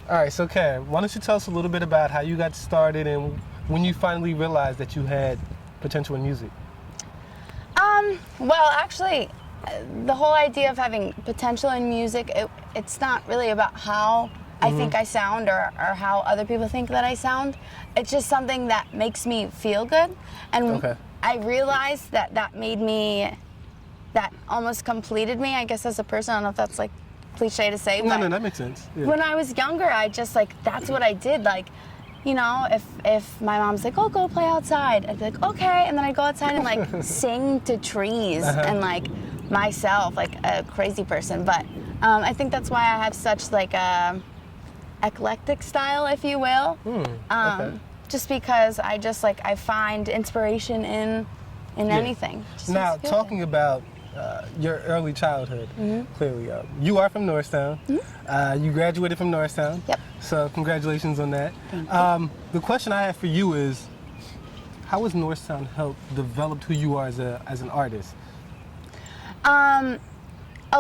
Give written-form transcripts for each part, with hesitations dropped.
All right, so Karen, why don't you tell us a little bit about how you got started and when you finally realized that you had potential in music? Well, actually, the whole idea of having potential in music, it's not really about how I think I sound or how other people think that I sound. It's just something that makes me feel good. And I realized that made me, that almost completed me, I guess, as a person. I don't know if that's like cliche to say, but No, that makes sense. Yeah. when I was younger, I just like, that's what I did. Like, you know, if my mom's like, oh, go play outside, I'd be like, okay. And then I'd go outside and like sing to trees and like myself, like a crazy person. But I think that's why I have such like a eclectic style, if you will. Just because I just like, I find inspiration in anything. Just Now, makes me feel talking about your early childhood, clearly, you are from Norristown. You graduated from Norristown. Yep. So congratulations on that. Thank you. The question I have for you is, how has Norristown helped develop who you are as an artist? A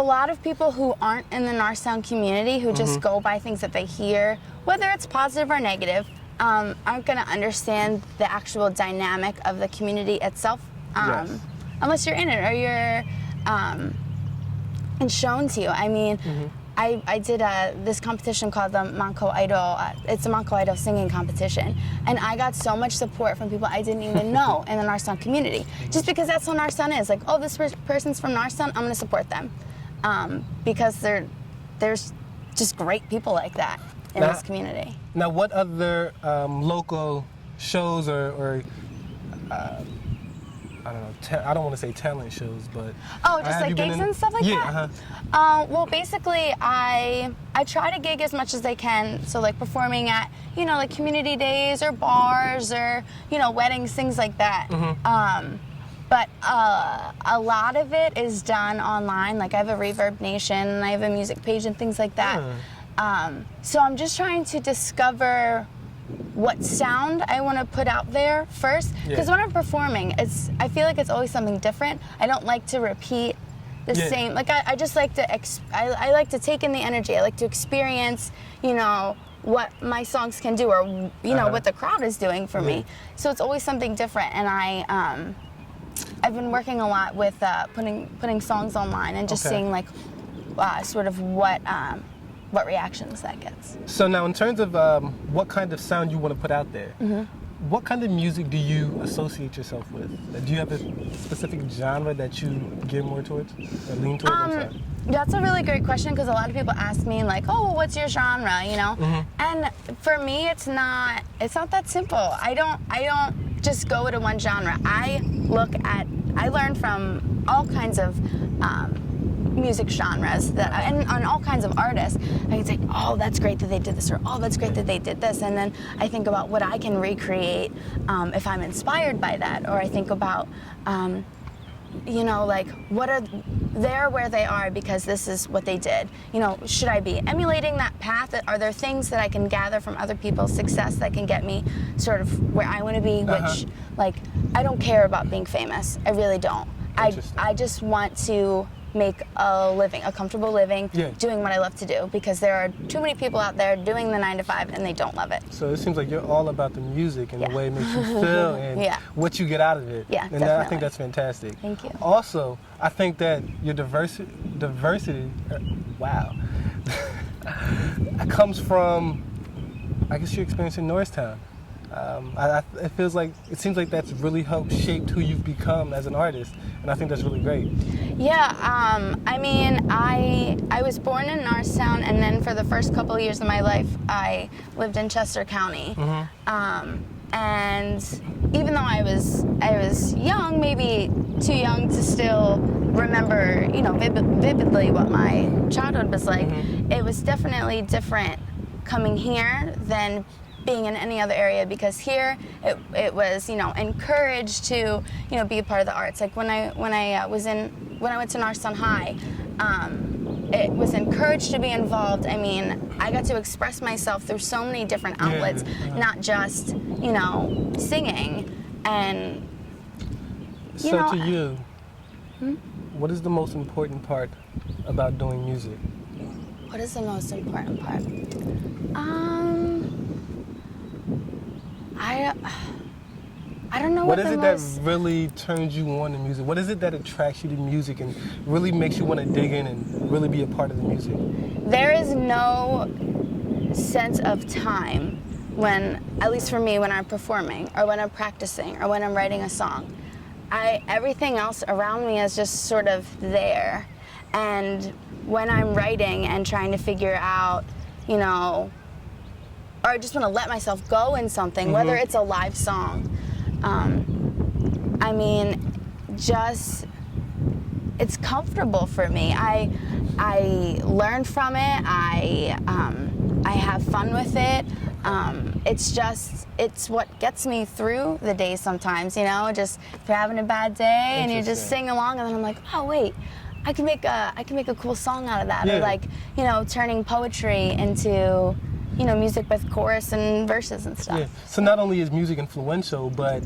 lot of people who aren't in the Norristown community, who just go by things that they hear, whether it's positive or negative, aren't going to understand the actual dynamic of the community itself, unless you're in it or you're and shown to you. I mean, I did this competition called the Manco Idol. It's a Manco Idol singing competition, and I got so much support from people I didn't even know in the Norristown community, just because that's how Norristown is. Like, oh, this person's from Norristown, I'm going to support them, because there's just great people like that in this community. Now, what other local shows or I don't know, I don't want to say talent shows, but... Oh, just like gigs and stuff like that? Well, basically, I try to gig as much as I can. So, like, performing at, you know, like, community days or bars or, you know, weddings, things like that. But a lot of it is done online. Like, I have a Reverb Nation, and I have a music page and things like that. So I'm just trying to discover what sound I want to put out there first, because when I'm performing, I feel like it's always something different. I don't like to repeat the same. Like I just like to I like to take in the energy. I like to experience, you know, what my songs can do, or you know, what the crowd is doing for me. So it's always something different, and I've been working a lot with putting songs online and just seeing like sort of what reactions that gets. So now, in terms of what kind of sound you want to put out there, what kind of music do you associate yourself with? Do you have a specific genre that you gear more towards, or lean towards? That's a really great question, because a lot of people ask me like, oh, well, what's your genre, you know? And for me, it's not that simple. I don't just go to one genre. I learn from all kinds of music genres and on all kinds of artists. I can say, oh, that's great that they did this, or oh, that's great that they did this, and then I think about what I can recreate if I'm inspired by that, or I think about you know, like, what are they're where they are because this is what they did. You know, should I be emulating that path? Are there things that I can gather from other people's success that can get me sort of where I want to be? Which, like, I don't care about being famous. I really don't. I just want to make a living, a comfortable living, doing what I love to do, because there are too many people out there doing the 9-to-5 and they don't love it. So it seems like you're all about the music and the way it makes you feel and what you get out of it. Yeah, and definitely. I think that's fantastic. Thank you. Also, I think that your diversity, wow, comes from, I guess, your experience in Norristown. It seems like that's really helped shape who you've become as an artist, and I think that's really great. Yeah, I mean, I was born in Norristown, and then for the first couple of years of my life, I lived in Chester County. And even though I was young, maybe too young to still remember, you know, vividly what my childhood was like, it was definitely different coming here than being in any other area, because here it was, you know, encouraged to, you know, be a part of the arts. Like when I went to Norristown High, it was encouraged to be involved. I mean, I got to express myself through so many different outlets, not just, you know, singing. And what is the most important part about doing music? What is the most important part? I don't know what is it that really turns you on to music? What is it that attracts you to music and really makes you want to dig in and really be a part of the music? There is no sense of time when, at least for me, when I'm performing or when I'm practicing or when I'm writing a song. Everything else around me is just sort of there. And when I'm writing and trying to figure out, you know, or I just want to let myself go in something, whether it's a live song, I mean, just, it's comfortable for me. I learn from it. I have fun with it. It's what gets me through the day sometimes, you know, just if you're having a bad day and you just sing along and then I'm like, oh wait, I can make a cool song out of that. Or like, you know, turning poetry into, you know, music with chorus and verses and stuff. Yeah. So not only is music influential, but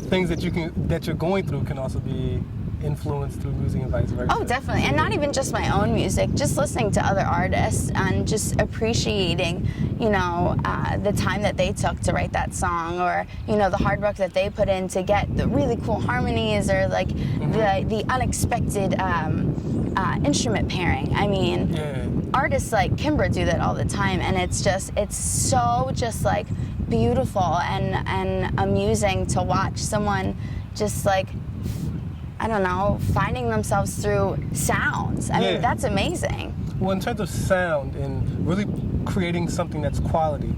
things that you're going through can also be influenced through music and vice versa. Oh, definitely. And not even just my own music, just listening to other artists and just appreciating, you know, the time that they took to write that song, or, you know, the hard work that they put in to get the really cool harmonies, or like the unexpected instrument pairing. I mean, artists like Kimbra do that all the time, and it's so just like beautiful and amusing to watch someone just like, I don't know, finding themselves through sounds. I mean, that's amazing. Well, in terms of sound and really creating something that's quality,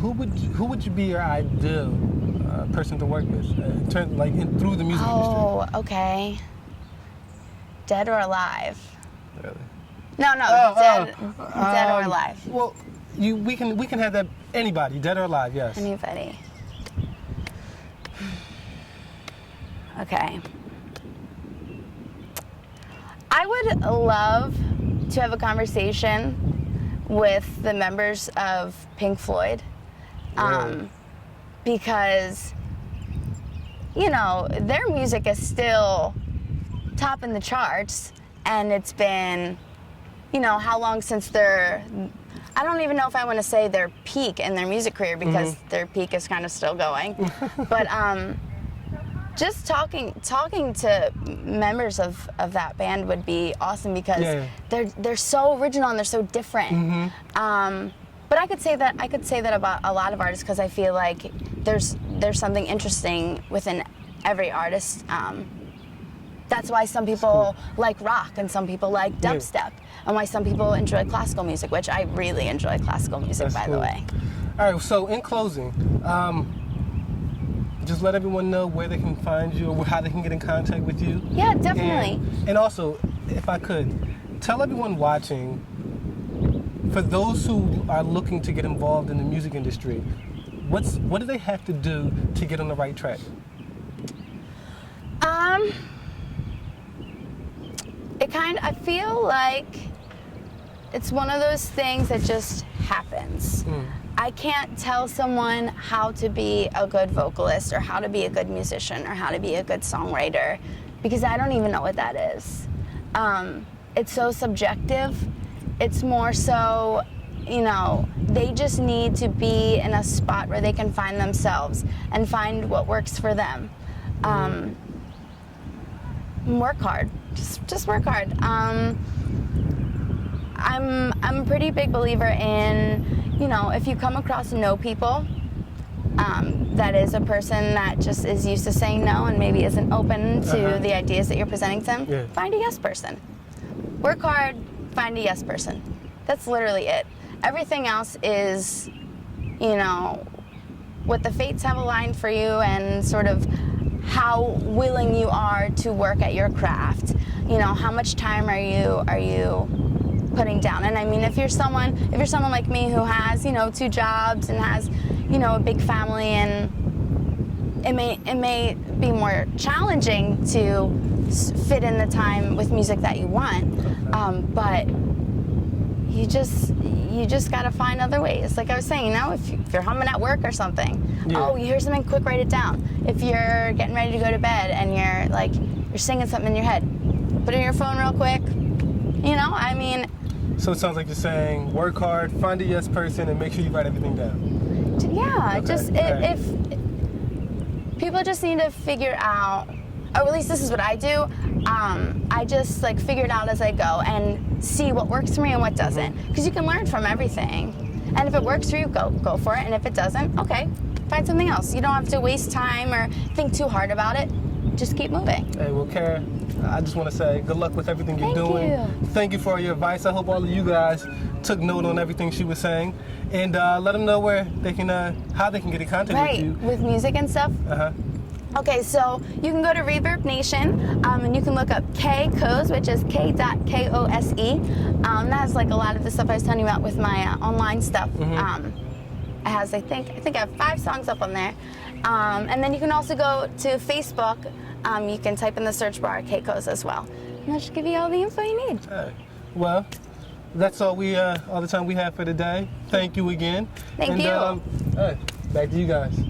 who would you be your ideal person to work with in terms, like, through the music industry? Oh, okay. Dead or alive? Really? No, dead or alive. Well, we can have that. Anybody, dead or alive, yes. Anybody. Okay. I would love to have a conversation with the members of Pink Floyd, because, you know, their music is still topping the charts, and it's been, you know, how long since I don't even know if I want to say their peak in their music career, because their peak is kind of still going, but just talking to members of that band would be awesome, because they're so original and they're so different. But I could say that about a lot of artists, because I feel like there's something interesting within every artist. That's why some people like rock and some people like dubstep, and why some people enjoy classical music, which I really enjoy classical music, by the way. All right, so in closing, just let everyone know where they can find you or how they can get in contact with you. Yeah, definitely. And also, if I could, tell everyone watching, for those who are looking to get involved in the music industry, what do they have to do to get on the right track? I feel like it's one of those things that just happens. I can't tell someone how to be a good vocalist or how to be a good musician or how to be a good songwriter, because I don't even know what that is. It's so subjective. It's more so, you know, they just need to be in a spot where they can find themselves and find what works for them. Work hard. Just work hard. I'm a pretty big believer in, you know, if you come across no people, that is a person that just is used to saying no and maybe isn't open to the ideas that you're presenting to them, find a yes person. Work hard, find a yes person. That's literally it. Everything else is, you know, what the fates have aligned for you and sort of how willing you are to work at your craft. You know, how much time are you putting down? And I mean, if you're someone like me who has, you know, 2 jobs and has, you know, a big family, and it may be more challenging to fit in the time with music that you want, but you just gotta find other ways. Like I was saying, you know, if you're humming at work or something, oh, you hear something quick, write it down. If you're getting ready to go to bed and you're singing something in your head, put it in your phone real quick. You know, I mean. So it sounds like you're saying, work hard, find a yes person, and make sure you write everything down. Yeah, Okay. if people just need to figure out, or at least this is what I do. I just like figure it out as I go and see what works for me and what doesn't. Because you can learn from everything. And if it works for you, go for it. And if it doesn't, okay, find something else. You don't have to waste time or think too hard about it. Just keep moving. Hey, well, Karen, I just want to say good luck with everything you're doing. Thank you. Thank you for your advice. I hope all of you guys took note on everything she was saying, and let them know where they can, how they can get in contact with you. With music and stuff. Okay, so you can go to Reverb Nation, and you can look up Kose, which is K.Kose. That has like a lot of the stuff I was telling you about with my online stuff. It has, I think I have 5 songs up on there. And then you can also go to Facebook. You can type in the search bar Kose as well. And that should give you all the info you need. All right. Well, that's all the time we have for today. Thank you again. Thank you. All right, back to you guys.